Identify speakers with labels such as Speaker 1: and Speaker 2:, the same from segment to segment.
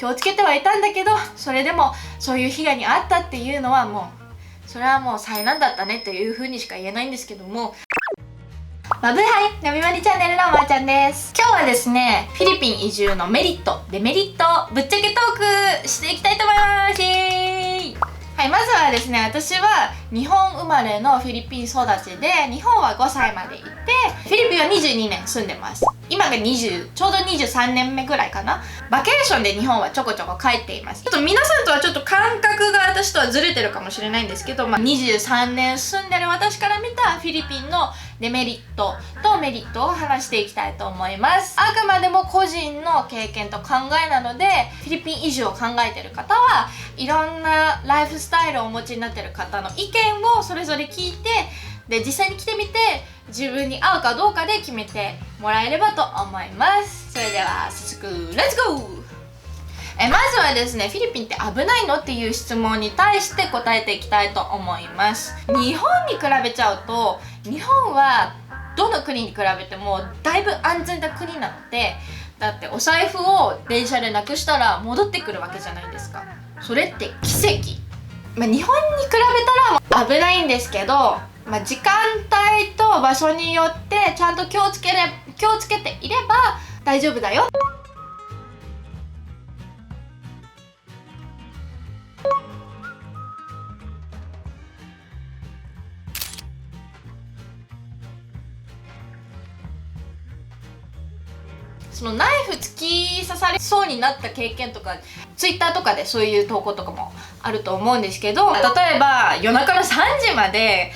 Speaker 1: 気をつけてはいたんだけど、それでもそういう被害に遭ったっていうのはもうそれはもう災難だったねっていう風にしか言えないんですけども。マブハイナビマリチャンネルのまーちゃんです。今日はですね、フィリピン移住のメリットデメリットぶっちゃけトークしていきたいと思います。はい、まずはですね、私は日本生まれのフィリピン育ちで、日本は5歳まで行ってフィリピンは22年住んでます。今がちょうど23年目ぐらいかな。バケーションで日本はちょこちょこ帰っています。ちょっと皆さんとはちょっと感覚が私とはずれてるかもしれないんですけど、23年住んでる私から見たフィリピンのデメリットとメリットを話していきたいと思います。あくまでも個人の経験と考えなので、フィリピン移住を考えてる方はいろんなライフスタイルをお持ちになってる方の意見をそれぞれ聞いて、で実際に来てみて自分に合うかどうかで決めてもらえればと思います。それでは早速レッツゴー。まずはですね、フィリピンって危ないのっていう質問に対して答えていきたいと思います。日本に比べちゃうと、日本はどの国に比べてもだいぶ安全な国なので、だってお財布を電車でなくしたら戻ってくるわけじゃないですか。それって奇跡。日本に比べたら危ないんですけど、時間帯と場所によってちゃんと気をつけていれば大丈夫だよ。そのナイフ突き刺されそうになった経験とか、ツイッターとかでそういう投稿とかもあると思うんですけど、例えば夜中の3時まで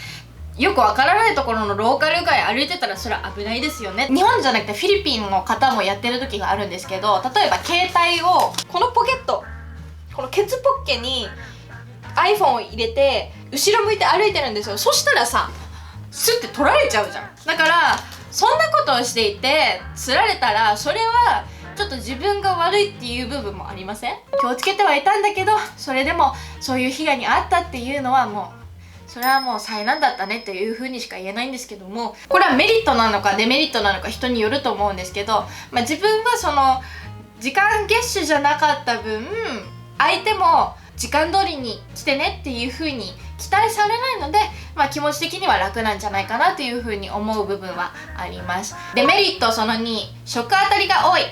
Speaker 1: よくわからないところのローカル街歩いてたらそれは危ないですよね。日本じゃなくてフィリピンの方もやってる時があるんですけど、例えば携帯をこのポケット、このケツポッケに iPhone を入れて後ろ向いて歩いてるんですよ。そしたらさ、スッて取られちゃうじゃん。だからそんなことをしていて釣られたら、それはちょっと自分が悪いっていう部分もありません？気をつけてはいたんだけど、それでもそういう被害に遭ったっていうのはもうそれはもう災難だったねっていう風にしか言えないんですけども、これはメリットなのかデメリットなのか人によると思うんですけど、自分はその時間月収じゃなかった分、相手も時間通りに来てねっていう風に期待されないので、気持ち的には楽なんじゃないかなっていう風に思う部分はあります。デメリットその2、食当たりが多い。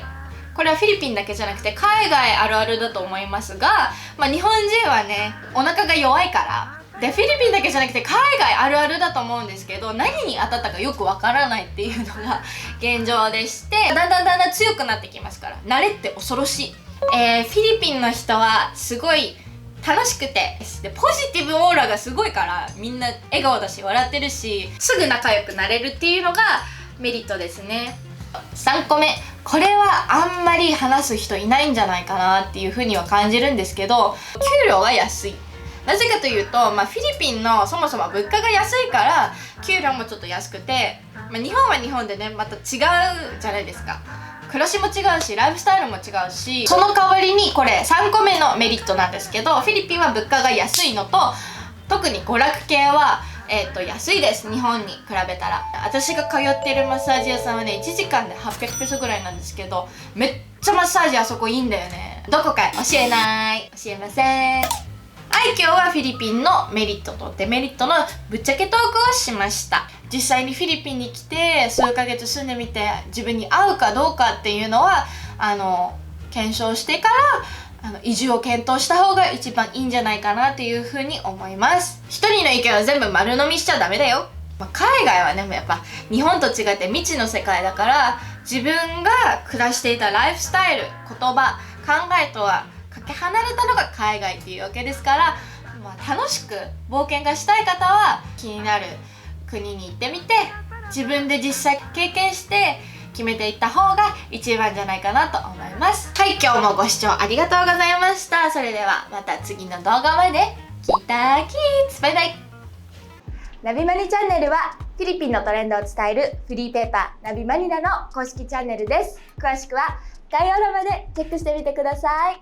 Speaker 1: これはフィリピンだけじゃなくて海外あるあるだと思いますが、日本人はね、お腹が弱いからで、フィリピンだけじゃなくて海外あるあるだと思うんですけど、何に当たったかよくわからないっていうのが現状でして、だんだん強くなってきますから、慣れって恐ろしい。フィリピンの人はすごい楽しくて、でポジティブオーラがすごいから、みんな笑顔だし笑ってるし、すぐ仲良くなれるっていうのがメリットですね。3個目、これはあんまり話す人いないんじゃないかなっていうふうには感じるんですけど、給料が安い。なぜかというと、フィリピンのそもそも物価が安いから給料もちょっと安くて、日本は日本でね、また違うじゃないですか。暮らしも違うし、ライフスタイルも違うし、その代わりにこれ3個目のメリットなんですけど、フィリピンは物価が安いのと、特に娯楽系は安いです。日本に比べたら。私が通っているマッサージ屋さんはね、1時間で800ペソぐらいなんですけど、めっちゃマッサージあそこいいんだよね。どこか教えません。はい、今日はフィリピンのメリットとデメリットのぶっちゃけトークをしました。実際にフィリピンに来て数ヶ月住んでみて、自分に合うかどうかっていうのは検証してから移住を検討した方が一番いいんじゃないかなっていうふうに思います。一人の意見は全部丸飲みしちゃダメだよ。海外はね、やっぱ日本と違って未知の世界だから、自分が暮らしていたライフスタイル、言葉、考えとはかけ離れたのが海外っていうわけですから、楽しく冒険がしたい方は気になる国に行ってみて、自分で実際経験して決めていった方が一番じゃないかなと思います。はい、今日もご視聴ありがとうございました。それではまた次の動画まで。ギターキッズ、バイバイ。ナビマニチャンネルはフィリピンのトレンドを伝えるフリーペーパーナビマニラの公式チャンネルです。詳しくは概要欄までチェックしてみてください。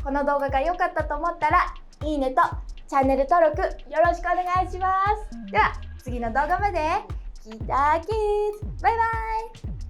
Speaker 1: この動画が良かったと思ったらいいねとチャンネル登録よろしくお願いします。では次の動画まで。ギターキッズ、バイバイ。